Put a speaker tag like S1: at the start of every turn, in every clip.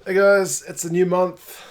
S1: Hey guys, it's a new month.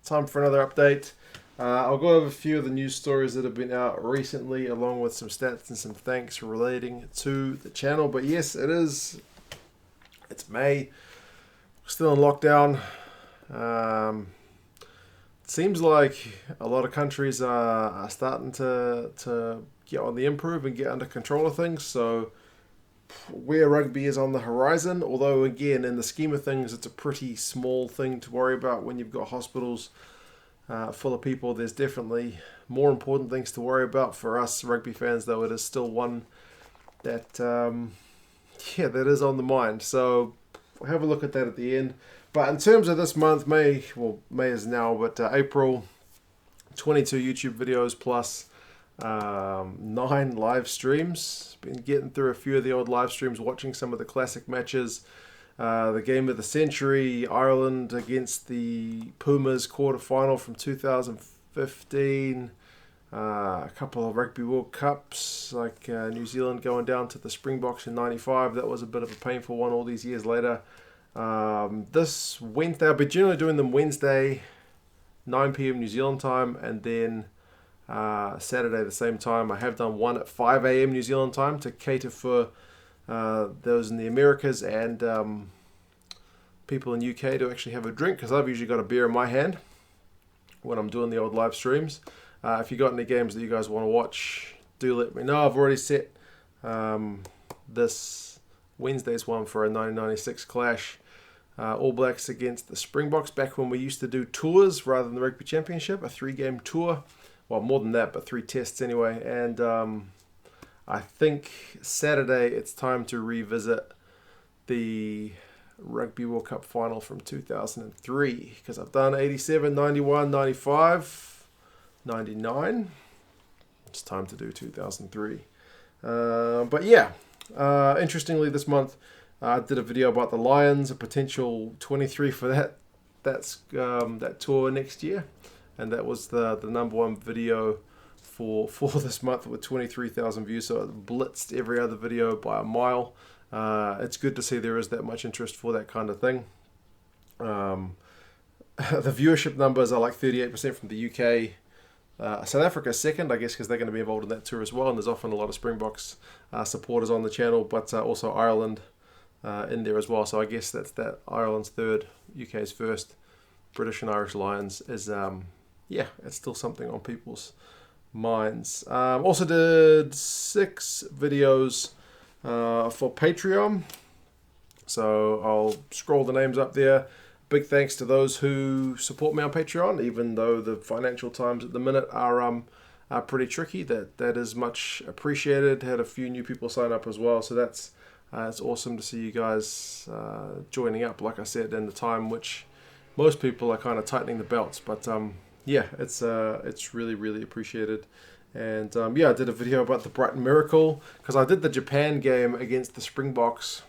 S1: Time for another update. I'll go over a few of the news stories that have been out recently, along with some stats and some thanks relating to the channel. But yes, it's May. We're still in lockdown. It seems like a lot of countries are starting to get on the improve and get under control of things. So where rugby is on the horizon, although again, in the scheme of things, it's a pretty small thing to worry about when you've got hospitals full of people. There's definitely more important things to worry about for us rugby fans, though it is still one that, that is on the mind. So we'll have a look at that at the end. But in terms of this month, May is now, but April, 22 YouTube videos plus 9 live streams. Been getting through a few of the old live streams, watching some of the classic matches. The game of the century, Ireland against the Pumas quarterfinal from 2015. A couple of Rugby World Cups, like New Zealand going down to the Springboks in 95. That was a bit of a painful one all these years later. This Wednesday, I'll be generally doing them Wednesday, 9 p.m. New Zealand time, and then Saturday the same time. I have done one at 5 a.m. New Zealand time to cater for those in the Americas and people in UK to actually have a drink, because I've usually got a beer in my hand when I'm doing the old live streams. If you got any games that you guys want to watch, do let me know. I've already set this Wednesday's one for a 1996 clash. All Blacks against the Springboks, back when we used to do tours rather than the Rugby Championship, a 3-game tour. Well, more than that, but 3 tests anyway. And I think Saturday it's time to revisit the Rugby World Cup final from 2003, because I've done 87, 91, 95, 99. It's time to do 2003. But yeah, interestingly this month I did a video about the Lions, a potential 23 for that tour next year. And that was the number one video for this month with 23,000 views. So it blitzed every other video by a mile. It's good to see there is that much interest for that kind of thing. The viewership numbers are like 38% from the UK. South Africa second, I guess, because they're going to be involved in that tour as well. And there's often a lot of Springboks supporters on the channel, but also Ireland in there as well. So I guess that's that. Ireland's third, UK's first. British and Irish Lions is it's still something on people's minds. Also did 6 videos for Patreon, so I'll scroll the names up there. Big thanks to those who support me on Patreon, even though the financial times at the minute are pretty tricky. That is much appreciated. Had a few new people sign up as well, so that's it's awesome to see you guys joining up. Like I said, in the time which most people are kind of tightening the belts, but it's really, really appreciated. And I did a video about the Brighton Miracle, because I did the Japan game against the Springboks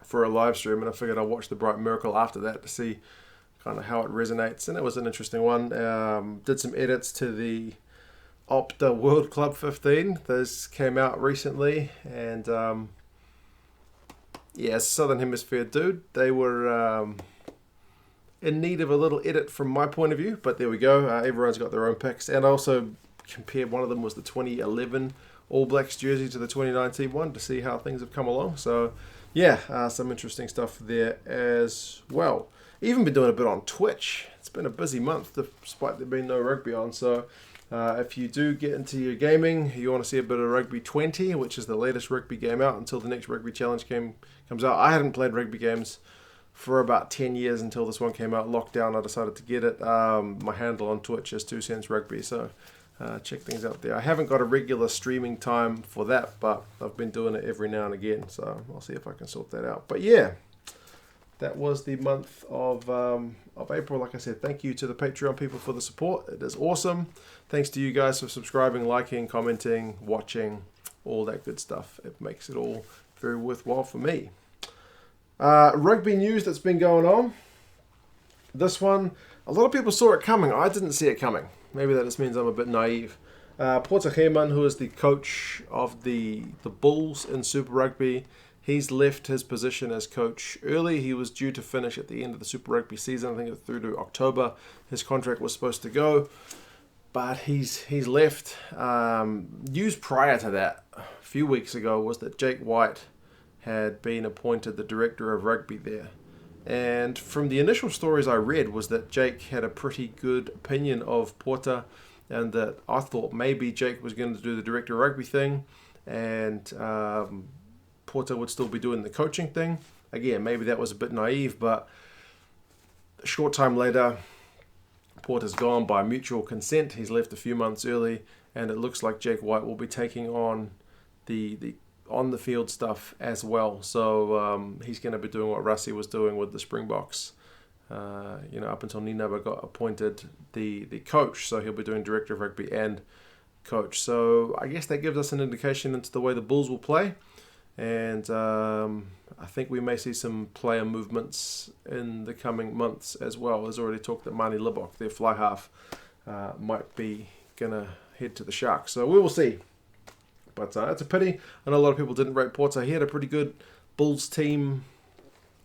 S1: for a live stream, and I figured I'd watch the Brighton Miracle after that to see kind of how it resonates, and it was an interesting one. Did some edits to the Opta World Club 15. Those came out recently, and Southern Hemisphere dude. They were in need of a little edit from my point of view, but there we go. Everyone's got their own picks, and I also compared, one of them was the 2011 All Blacks jersey to the 2019 one to see how things have come along. So some interesting stuff there as well. Even been doing a bit on Twitch. It's been a busy month despite there being no rugby on. So if you do get into your gaming, you want to see a bit of Rugby 20, which is the latest rugby game out until the next Rugby Challenge game comes out. I hadn't played rugby games for about 10 years until this one came out. Lockdown, I decided to get it. My handle on Twitch is 2 Cents Rugby, so check things out there. I haven't got a regular streaming time for that, but I've been doing it every now and again, so I'll see if I can sort that out. But yeah, that was the month of April. Like I said, thank you to the Patreon people for the support. It is awesome. Thanks to you guys for subscribing, liking, commenting, watching, all that good stuff. It makes it all very worthwhile for me. Rugby news that's been going on. This one, a lot of people saw it coming. I didn't see it coming. Maybe that just means I'm a bit naive. Pote Human, who is the coach of the Bulls in Super Rugby, He's left his position as coach early. He was due to finish at the end of the Super Rugby season. I think through to October his contract was supposed to go. But he's left. News prior to that, a few weeks ago, was that Jake White had been appointed the director of rugby there. And from the initial stories I read was that Jake had a pretty good opinion of Pote, and that I thought maybe Jake was going to do the director of rugby thing, and Pote would still be doing the coaching thing. Again, maybe that was a bit naive, but a short time later, Porter's gone by mutual consent. He's left a few months early, and it looks like Jake White will be taking on the on-the-field stuff as well. So he's going to be doing what Rassie was doing with the Springboks. Up until Ninaba got appointed the coach, so he'll be doing director of rugby and coach. So I guess that gives us an indication into the way the Bulls will play. And I think we may see some player movements in the coming months as well. There's already talk that Mani Libok, their fly half, might be going to head to the Sharks. So we will see. But it's a pity. I know a lot of people didn't rate Pote. He had a pretty good Bulls team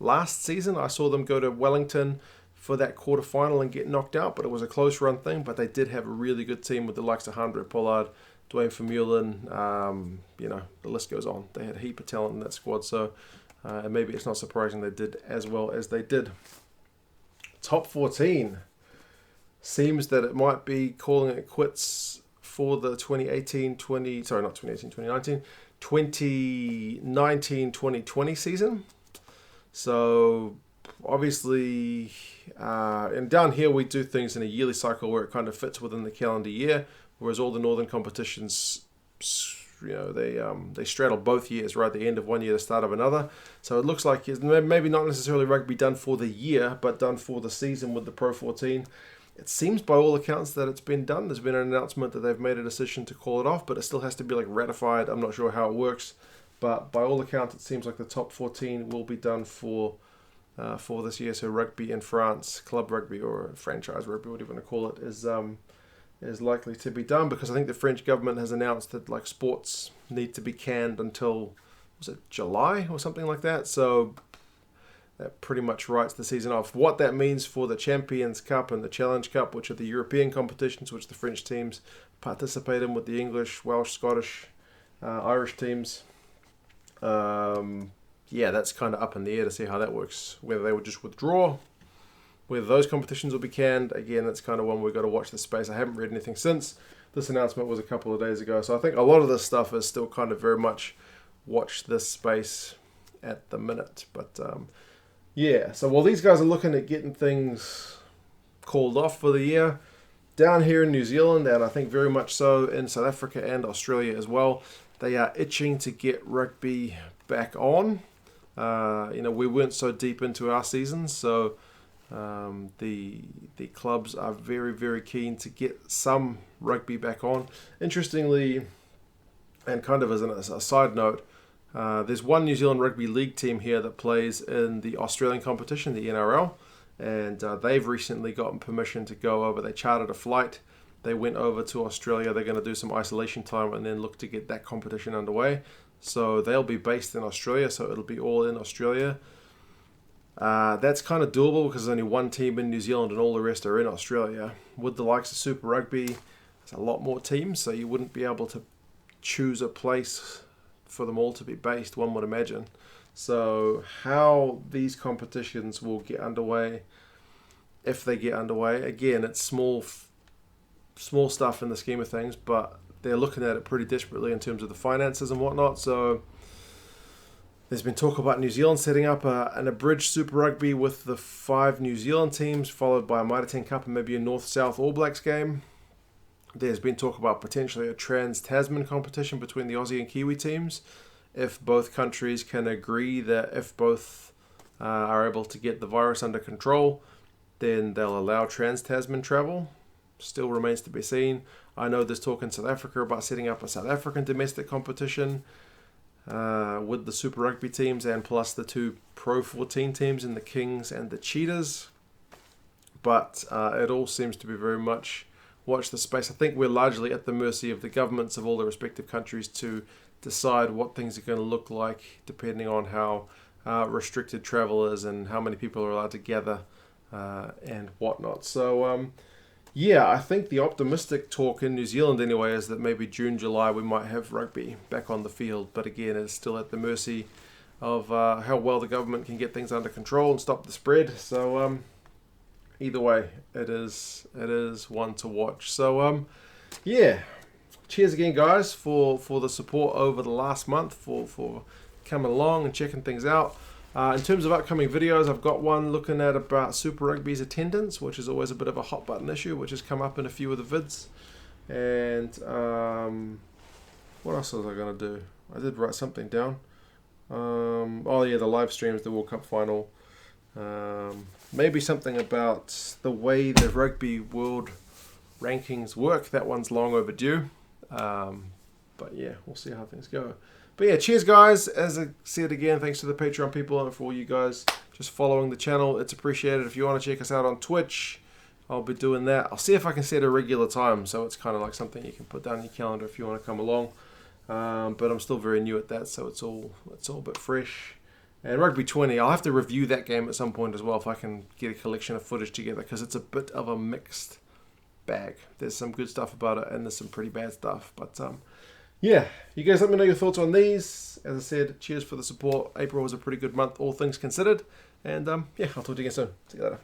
S1: last season. I saw them go to Wellington for that quarterfinal and get knocked out, but it was a close run thing. But they did have a really good team with the likes of Handre Pollard, Dwayne Vermeulen, the list goes on. They had a heap of talent in that squad, so maybe it's not surprising they did as well as they did. Top 14 seems that it might be calling it quits for the 2019-2020 season. So obviously, and down here we do things in a yearly cycle where it kind of fits within the calendar year. Whereas all the northern competitions, they straddle both years, right? The end of one year, the start of another. So it looks like it's maybe not necessarily rugby done for the year, but done for the season with the Pro 14. It seems by all accounts that it's been done. There's been an announcement that they've made a decision to call it off, but it still has to be ratified. I'm not sure how it works, but by all accounts, it seems like the top 14 will be done for this year. So rugby in France, club rugby or franchise rugby, whatever you want to call it, is likely to be done, because I think the French government has announced that sports need to be canned until, was it July or something like that? So that pretty much writes the season off. What that means for the Champions Cup and the Challenge Cup, which are the European competitions, which the French teams participate in with the English, Welsh, Scottish, Irish teams. That's kind of up in the air to see how that works. Whether they would just withdraw, whether those competitions will be canned. Again, that's kind of one we've got to watch the space. I haven't read anything since. This announcement was a couple of days ago. So I think a lot of this stuff is still kind of very much watch this space at the minute. But so while these guys are looking at getting things called off for the year, down here in New Zealand, and I think very much so in South Africa and Australia as well, they are itching to get rugby back on. We weren't so deep into our seasons, so the clubs are very, very keen to get some rugby back on. Interestingly, and kind of as a side note, there's one New Zealand Rugby League team here that plays in the Australian competition, the NRL, and they've recently gotten permission to go over. They chartered a flight. They went over to Australia. They're going to do some isolation time and then look to get that competition underway. So they'll be based in Australia, so it'll be all in Australia. That's kind of doable because there's only one team in New Zealand and all the rest are in Australia. With the likes of Super Rugby, there's a lot more teams, so you wouldn't be able to choose a place for them all to be based, one would imagine. So how these competitions will get underway, if they get underway, again, it's small stuff in the scheme of things, but they're looking at it pretty desperately in terms of the finances and whatnot. So there's been talk about New Zealand setting up an abridged Super Rugby with the 5 New Zealand teams, followed by a Mitre 10 Cup and maybe a North-South All Blacks game. There's been talk about potentially a Trans-Tasman competition between the Aussie and Kiwi teams, if both countries can agree that if both are able to get the virus under control, then they'll allow Trans-Tasman travel. Still remains to be seen. I know there's talk in South Africa about setting up a South African domestic competition with the Super Rugby teams and plus the 2 Pro 14 teams in the Kings and the Cheetahs. But it all seems to be very much watch the space. I think we're largely at the mercy of the governments of all the respective countries to decide what things are going to look like depending on how restricted travel is and how many people are allowed to gather and whatnot. So yeah, I think the optimistic talk in New Zealand anyway is that maybe June, July we might have rugby back on the field, but again it's still at the mercy of how well the government can get things under control and stop the spread. So either way, it is one to watch. So yeah, cheers again guys for the support over the last month, for coming along and checking things out. In terms of upcoming videos, I've got one looking at about Super Rugby's attendance, which is always a bit of a hot button issue, which has come up in a few of the vids. And what else was I going to do? I did write something down. Oh yeah, the live streams, the World Cup final. Maybe something about the way the Rugby World rankings work. That one's long overdue. But yeah, we'll see how things go. But yeah, cheers guys. As I said again, thanks to the Patreon people and for all you guys just following the channel. It's appreciated. If you want to check us out on Twitch, I'll be doing that. I'll see if I can set a regular time, so it's kind of like something you can put down in your calendar if you want to come along. But I'm still very new at that, so it's all a bit fresh. And Rugby 20, I'll have to review that game at some point as well if I can get a collection of footage together, because it's a bit of a mixed bag. There's some good stuff about it and there's some pretty bad stuff, but yeah, you guys let me know your thoughts on these. As I said, cheers for the support. April was a pretty good month, all things considered. And yeah, I'll talk to you again soon. See you later.